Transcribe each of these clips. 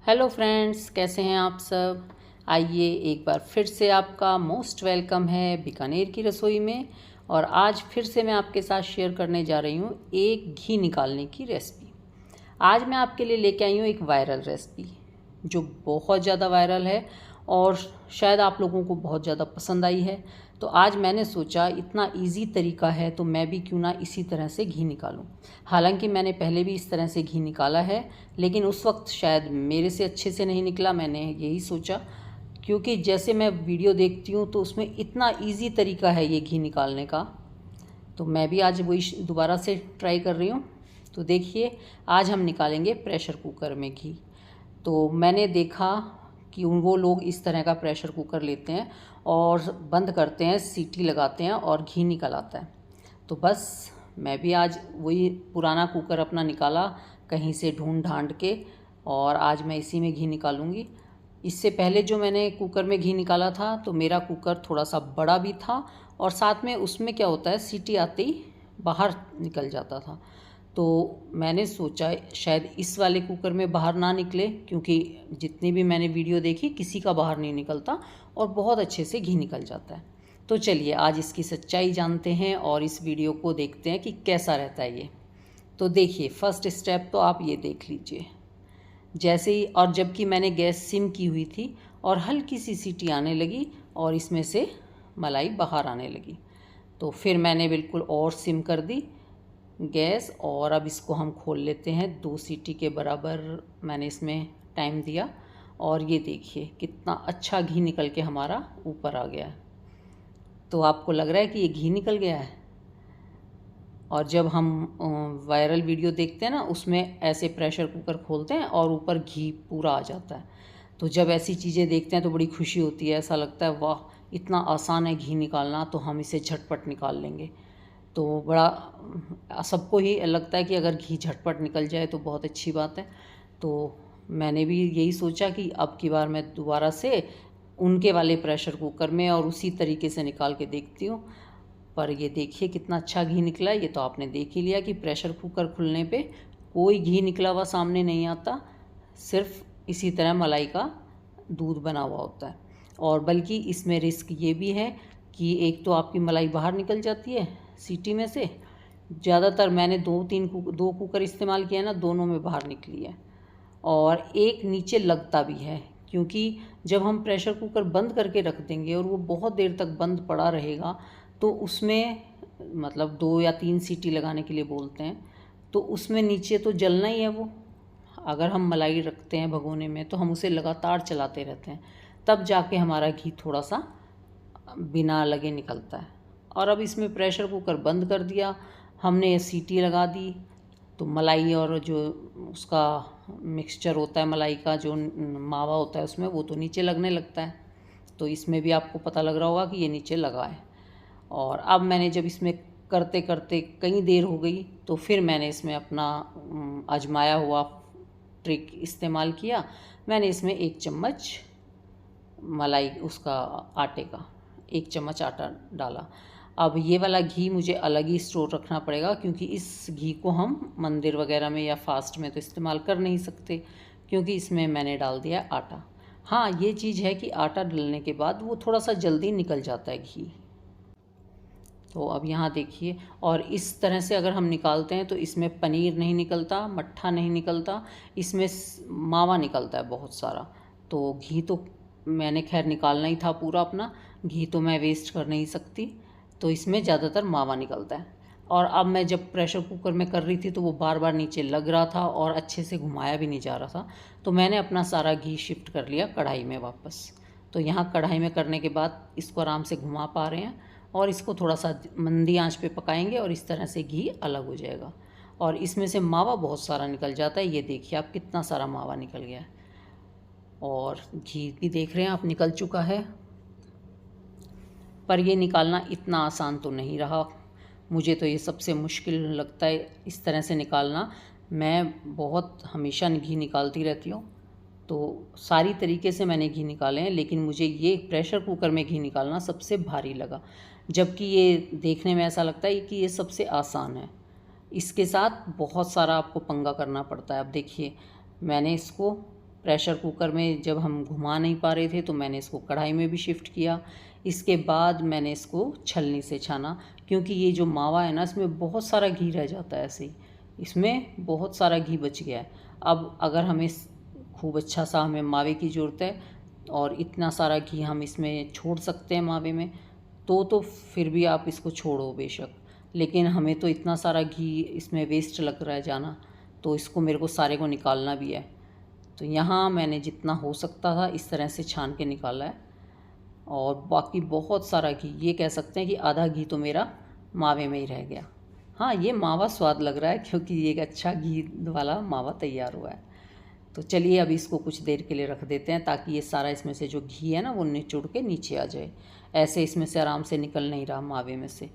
Hello friends, कैसे हैं आप सब। आइए एक बार फिर से आपका मोस्ट वेलकम है बीकानेर की रसोई में। और आज फिर से मैं आपके साथ शेयर करने जा रही हूँ एक घी निकालने की रेसिपी। आज मैं आपके लिए लेके आई हूँ एक वायरल रेसिपी जो बहुत ज़्यादा वायरल है और शायद आप लोगों को बहुत ज़्यादा पसंद आई है। तो आज मैंने सोचा इतना इजी तरीका है तो मैं भी क्यों ना इसी तरह से घी निकालूं। हालांकि मैंने पहले भी इस तरह से घी निकाला है, लेकिन उस वक्त शायद मेरे से अच्छे से नहीं निकला। मैंने यही सोचा क्योंकि जैसे मैं वीडियो देखती हूँ तो उसमें इतना इजी तरीका है ये घी निकालने का, तो मैं भी आज वही दोबारा से ट्राई कर रही हूँ। तो देखिए, आज हम निकालेंगे प्रेशर कुकर में घी। तो मैंने देखा कि वो लोग इस तरह का प्रेशर कुकर लेते हैं और बंद करते हैं, सीटी लगाते हैं और घी निकल आता है। तो बस मैं भी आज वही पुराना कुकर अपना निकाला कहीं से ढूंढ ढांड के, और आज मैं इसी में घी निकालूंगी। इससे पहले जो मैंने कुकर में घी निकाला था तो मेरा कुकर थोड़ा सा बड़ा भी था और साथ में उसमें क्या होता है, सीटी आते ही बाहर निकल जाता था। तो मैंने सोचा शायद इस वाले कुकर में बाहर ना निकले, क्योंकि जितनी भी मैंने वीडियो देखी किसी का बाहर नहीं निकलता और बहुत अच्छे से घी निकल जाता है। तो चलिए आज इसकी सच्चाई जानते हैं और इस वीडियो को देखते हैं कि कैसा रहता है ये। तो देखिए, फर्स्ट स्टेप तो आप ये देख लीजिए। जैसे ही, और जबकि मैंने गैस सिम की हुई थी और हल्की सी सीटी आने लगी और इसमें से मलाई बाहर आने लगी, तो फिर मैंने बिल्कुल और सिम कर दी गैस। और अब इसको हम खोल लेते हैं। 2 सीटी के बराबर मैंने इसमें टाइम दिया और ये देखिए कितना अच्छा घी निकल के हमारा ऊपर आ गया है। तो आपको लग रहा है कि ये घी निकल गया है। और जब हम वायरल वीडियो देखते हैं ना, उसमें ऐसे प्रेशर कुकर खोलते हैं और ऊपर घी पूरा आ जाता है। तो जब ऐसी चीज़ें देखते हैं तो बड़ी खुशी होती है, ऐसा लगता है वाह इतना आसान है घी निकालना, तो हम इसे झटपट निकाल लेंगे। तो बड़ा सबको ही लगता है कि अगर घी झटपट निकल जाए तो बहुत अच्छी बात है। तो मैंने भी यही सोचा कि अब की बार मैं दोबारा से उनके वाले प्रेशर कुकर में और उसी तरीके से निकाल के देखती हूँ। पर ये देखिए कितना अच्छा घी निकला है। ये तो आपने देख ही लिया कि प्रेशर कुकर खुलने पे कोई घी निकला हुआ सामने नहीं आता, सिर्फ इसी तरह मलाई का दूध बना हुआ होता है। और बल्कि इसमें रिस्क ये भी है कि एक तो आपकी मलाई बाहर निकल जाती है सीटी में से। ज़्यादातर मैंने दो कुकर इस्तेमाल किया है ना, दोनों में बाहर निकली है। और एक नीचे लगता भी है, क्योंकि जब हम प्रेशर कुकर बंद करके रख देंगे और वो बहुत देर तक बंद पड़ा रहेगा तो उसमें, मतलब 2 या 3 सीटी लगाने के लिए बोलते हैं, तो उसमें नीचे तो जलना ही है वो। अगर हम मलाई रखते हैं भगोने में तो हम उसे लगातार चलाते रहते हैं, तब जाके हमारा घी थोड़ा सा बिना लगे निकलता है। और अब इसमें प्रेशर कुकर बंद कर दिया हमने, सीटी लगा दी, तो मलाई और जो उसका मिक्सचर होता है मलाई का, जो मावा होता है उसमें, वो तो नीचे लगने लगता है। तो इसमें भी आपको पता लग रहा होगा कि ये नीचे लगा है। और अब मैंने जब इसमें करते करते कई देर हो गई तो फिर मैंने इसमें अपना आजमाया हुआ ट्रिक इस्तेमाल किया। मैंने इसमें 1 चम्मच मलाई उसका आटे का 1 चम्मच आटा डाला। अब ये वाला घी मुझे अलग ही स्टोर रखना पड़ेगा, क्योंकि इस घी को हम मंदिर वगैरह में या फास्ट में तो इस्तेमाल कर नहीं सकते, क्योंकि इसमें मैंने डाल दिया आटा। हाँ, ये चीज़ है कि आटा डालने के बाद वो थोड़ा सा जल्दी निकल जाता है घी। तो अब यहाँ देखिए, और इस तरह से अगर हम निकालते हैं तो इसमें पनीर नहीं निकलता, मट्ठा नहीं निकलता, इसमें मावा निकलता है बहुत सारा। तो घी तो मैंने खैर निकालना ही था पूरा अपना, घी तो मैं वेस्ट कर नहीं सकती, तो इसमें ज़्यादातर मावा निकलता है। और अब मैं जब प्रेशर कुकर में कर रही थी तो वो बार बार नीचे लग रहा था और अच्छे से घुमाया भी नहीं जा रहा था। तो मैंने अपना सारा घी शिफ्ट कर लिया कढ़ाई में वापस। तो यहाँ कढ़ाई में करने के बाद इसको आराम से घुमा पा रहे हैं और इसको थोड़ा सा मंदी आंच पे पकाएंगे और इस तरह से घी अलग हो जाएगा। और इसमें से मावा बहुत सारा निकल जाता है। ये देखिए आप कितना सारा मावा निकल गया है, और घी भी देख रहे हैं आप निकल चुका है। पर ये निकालना इतना आसान तो नहीं रहा, मुझे तो ये सबसे मुश्किल लगता है इस तरह से निकालना। मैं बहुत हमेशा घी निकालती रहती हूँ, तो सारी तरीके से मैंने घी निकाले हैं, लेकिन मुझे ये प्रेशर कुकर में घी निकालना सबसे भारी लगा। जबकि ये देखने में ऐसा लगता है कि ये सबसे आसान है, इसके साथ बहुत सारा आपको पंगा करना पड़ता है। अब देखिए, मैंने इसको प्रेशर कुकर में जब हम घुमा नहीं पा रहे थे तो मैंने इसको कढ़ाई में भी शिफ्ट किया। इसके बाद मैंने इसको छलनी से छाना, क्योंकि ये जो मावा है ना इसमें बहुत सारा घी रह जाता है, ऐसे ही इसमें बहुत सारा घी बच गया है। अब अगर हमें खूब अच्छा सा हमें मावे की ज़रूरत है और इतना सारा घी हम इसमें छोड़ सकते हैं मावे में, तो फिर भी आप इसको छोड़ो बेशक, लेकिन हमें तो इतना सारा घी इसमें वेस्ट लग रहा है जाना, तो इसको मेरे को सारे को निकालना भी है। तो यहाँ मैंने जितना हो सकता था इस तरह से छान के निकाला है, और बाकी बहुत सारा घी, ये कह सकते हैं कि आधा घी तो मेरा मावे में ही रह गया। हाँ, ये मावा स्वाद लग रहा है क्योंकि ये एक अच्छा घी वाला मावा तैयार हुआ है। तो चलिए अब इसको कुछ देर के लिए रख देते हैं, ताकि ये सारा इसमें से जो घी है ना वो निचुड़ के नीचे आ जाए। ऐसे इसमें से आराम से निकल नहीं रहा मावे में से,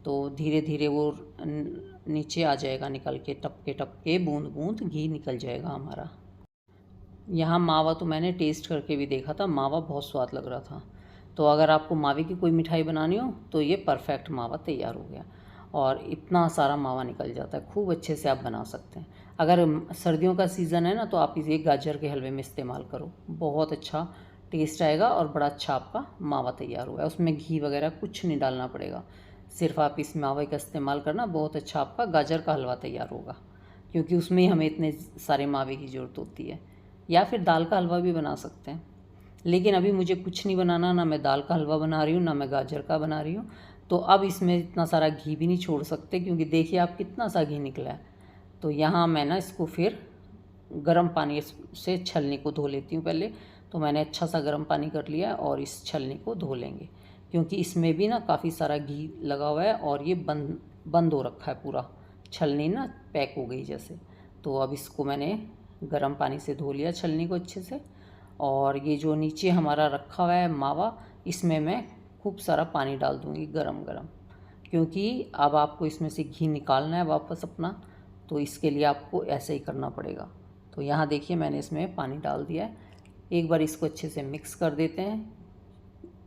तो धीरे धीरे वो नीचे आ जाएगा निकल के, टपके टपके बूंद बूंद घी निकल जाएगा हमारा। यहाँ मावा तो मैंने टेस्ट करके भी देखा था, मावा बहुत स्वाद लग रहा था। तो अगर आपको मावे की कोई मिठाई बनानी हो तो ये परफेक्ट मावा तैयार हो गया, और इतना सारा मावा निकल जाता है, खूब अच्छे से आप बना सकते हैं। अगर सर्दियों का सीज़न है ना तो आप इसे गाजर के हलवे में इस्तेमाल करो, बहुत अच्छा टेस्ट आएगा और बड़ा अच्छा आपका मावा तैयार हुआ है। उसमें घी वगैरह कुछ नहीं डालना पड़ेगा, सिर्फ आप इस मावे का इस्तेमाल करना, बहुत अच्छा आपका गाजर का हलवा तैयार होगा, क्योंकि उसमें ही हमें इतने सारे मावे की ज़रूरत होती है। या फिर दाल का हलवा भी बना सकते हैं, लेकिन अभी मुझे कुछ नहीं बनाना, ना मैं दाल का हलवा बना रही हूँ ना मैं गाजर का बना रही हूँ, तो अब इसमें इतना सारा घी भी नहीं छोड़ सकते, क्योंकि देखिए आप कितना सा घी निकला है। तो यहाँ मैं ना इसको फिर गर्म पानी से छलनी को धो लेती हूँ पहले। तो मैंने अच्छा सा गर्म पानी कर लिया और इस छलनी को धो लेंगे, क्योंकि इसमें भी ना काफ़ी सारा घी लगा हुआ है और ये बंद हो रखा है पूरा, छलनी ना पैक हो गई जैसे। तो अब इसको मैंने गर्म पानी से धो लिया छलनी को अच्छे से, और ये जो नीचे हमारा रखा हुआ है मावा, इसमें मैं खूब सारा पानी डाल दूँगी गरम गरम, क्योंकि अब आपको इसमें से घी निकालना है वापस अपना, तो इसके लिए आपको ऐसे ही करना पड़ेगा। तो यहाँ देखिए मैंने इसमें पानी डाल दिया है। एक बार इसको अच्छे से मिक्स कर देते हैं,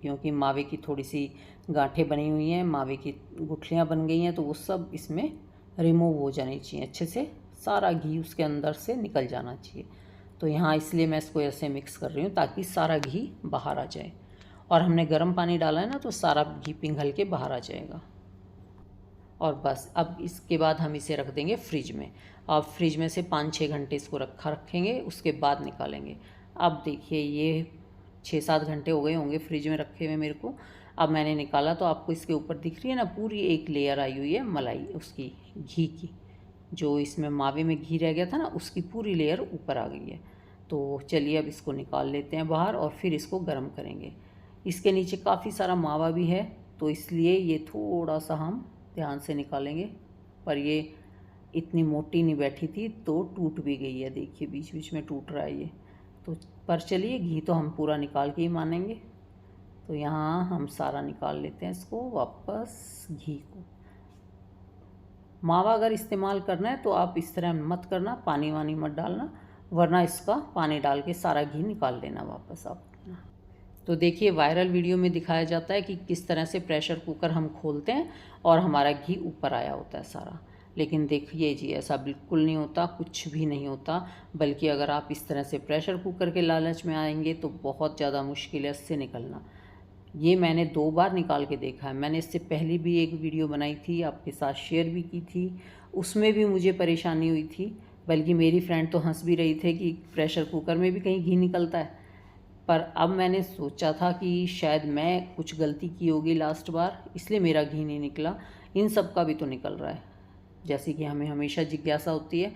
क्योंकि मावे की थोड़ी सी गांठें बनी हुई हैं, मावे की गुठलियाँ बन गई हैं, तो वो सब इसमें रिमूव हो जानी चाहिए अच्छे से, सारा घी उसके अंदर से निकल जाना चाहिए। तो यहाँ इसलिए मैं इसको ऐसे मिक्स कर रही हूँ ताकि सारा घी बाहर आ जाए, और हमने गर्म पानी डाला है ना तो सारा घी पिघल के बाहर आ जाएगा। और बस अब इसके बाद हम इसे रख देंगे फ्रिज में। अब फ्रिज में से 5-6 घंटे इसको रखेंगे, उसके बाद निकालेंगे। अब देखिए ये 6-7 घंटे हो गए होंगे फ्रिज में रखे हुए मेरे को। अब मैंने निकाला तो आपको इसके ऊपर दिख रही है ना पूरी एक लेयर आई हुई है मलाई उसकी, घी की, जो इसमें मावे में घी रह गया था ना उसकी पूरी लेयर ऊपर आ गई है। तो चलिए अब इसको निकाल लेते हैं बाहर और फिर इसको गर्म करेंगे। इसके नीचे काफ़ी सारा मावा भी है, तो इसलिए ये थोड़ा सा हम ध्यान से निकालेंगे, पर ये इतनी मोटी नहीं बैठी थी तो टूट भी गई है, देखिए बीच बीच में टूट रहा है ये। तो पर चलिए घी तो हम पूरा निकाल के ही मानेंगे। तो यहाँ हम सारा निकाल लेते हैं इसको वापस, घी को। मावा अगर इस्तेमाल करना है तो आप इस तरह मत करना, पानी वानी मत डालना, वरना इसका पानी डाल के सारा घी निकाल लेना वापस आप। तो देखिए वायरल वीडियो में दिखाया जाता है कि किस तरह से प्रेशर कुकर हम खोलते हैं और हमारा घी ऊपर आया होता है सारा, लेकिन देखिए जी ऐसा बिल्कुल नहीं होता, कुछ भी नहीं होता। बल्कि अगर आप इस तरह से प्रेशर कुकर के लालच में आएंगे तो बहुत ज़्यादा मुश्किल है इससे निकलना। ये मैंने 2 बार निकाल के देखा है, मैंने इससे पहले भी एक वीडियो बनाई थी, आपके साथ शेयर भी की थी, उसमें भी मुझे परेशानी हुई थी। बल्कि मेरी फ्रेंड तो हंस भी रही थी कि प्रेशर कुकर में भी कहीं घी निकलता है। पर अब मैंने सोचा था कि शायद मैं कुछ गलती की होगी लास्ट बार, इसलिए मेरा घी नहीं निकला, इन सब का भी तो निकल रहा है। जैसे कि हमें हमेशा जिज्ञासा होती है,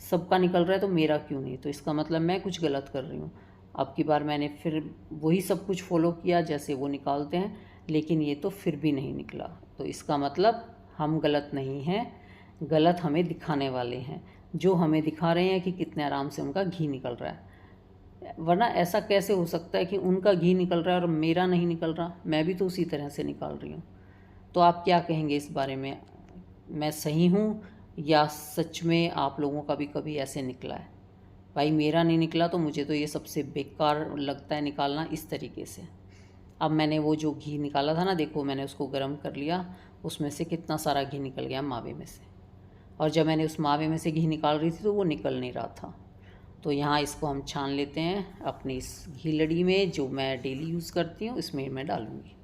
सबका निकल रहा है तो मेरा क्यों नहीं, तो इसका मतलब मैं कुछ गलत कर रही हूँ। अब की बार मैंने फिर वही सब कुछ फॉलो किया जैसे वो निकालते हैं, लेकिन ये तो फिर भी नहीं निकला। तो इसका मतलब हम गलत नहीं हैं, गलत हमें दिखाने वाले हैं, जो हमें दिखा रहे हैं कि कितने आराम से उनका घी निकल रहा है। वरना ऐसा कैसे हो सकता है कि उनका घी निकल रहा है और मेरा नहीं निकल रहा, मैं भी तो उसी तरह से निकाल रही हूँ। तो आप क्या कहेंगे इस बारे में, मैं सही हूँ या सच में आप लोगों का भी कभी ऐसे निकला है? भाई मेरा नहीं निकला तो मुझे तो ये सबसे बेकार लगता है निकालना इस तरीके से। अब मैंने वो जो घी निकाला था ना, देखो मैंने उसको गर्म कर लिया, उसमें से कितना सारा घी निकल गया मावे में से, और जब मैंने उस मावे में से घी निकाल रही थी तो वो निकल नहीं रहा था। तो यहाँ इसको हम छान लेते हैं अपनी इस घी लड़ी में, जो मैं डेली यूज़ करती हूँ इसमें मैं डालूँगी।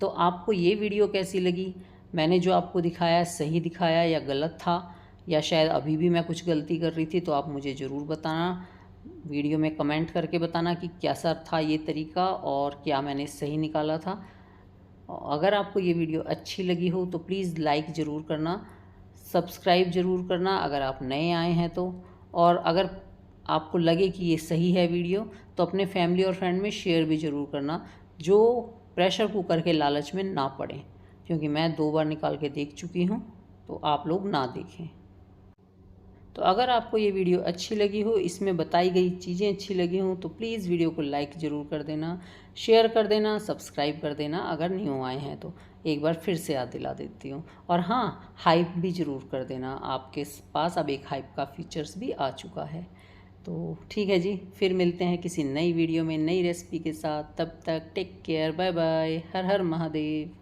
तो आपको ये वीडियो कैसी लगी? मैंने जो आपको दिखाया सही दिखाया या गलत था, या शायद अभी भी मैं कुछ गलती कर रही थी, तो आप मुझे ज़रूर बताना, वीडियो में कमेंट करके बताना कि कैसा था ये तरीका और क्या मैंने सही निकाला था। अगर आपको ये वीडियो अच्छी लगी हो तो प्लीज़ लाइक ज़रूर करना, सब्सक्राइब ज़रूर करना अगर आप नए आए हैं तो। और अगर आपको लगे कि ये सही है वीडियो तो अपने फैमिली और फ्रेंड में शेयर भी ज़रूर करना, जो प्रेशर कुकर के लालच में ना पड़े, क्योंकि मैं 2 बार निकाल के देख चुकी हूँ, तो आप लोग ना देखें। तो अगर आपको ये वीडियो अच्छी लगी हो, इसमें बताई गई चीज़ें अच्छी लगी हों, तो प्लीज़ वीडियो को लाइक ज़रूर कर देना, शेयर कर देना, सब्सक्राइब कर देना अगर न्यू आए हैं तो। एक बार फिर से याद दिला देती हूँ। और हाँ, हाइप भी ज़रूर कर देना, आपके पास अब एक हाइप का फीचर्स भी आ चुका है। तो ठीक है जी, फिर मिलते हैं किसी नई वीडियो में नई रेसिपी के साथ। तब तक टेक केयर, बाय बाय, हर हर महादेव।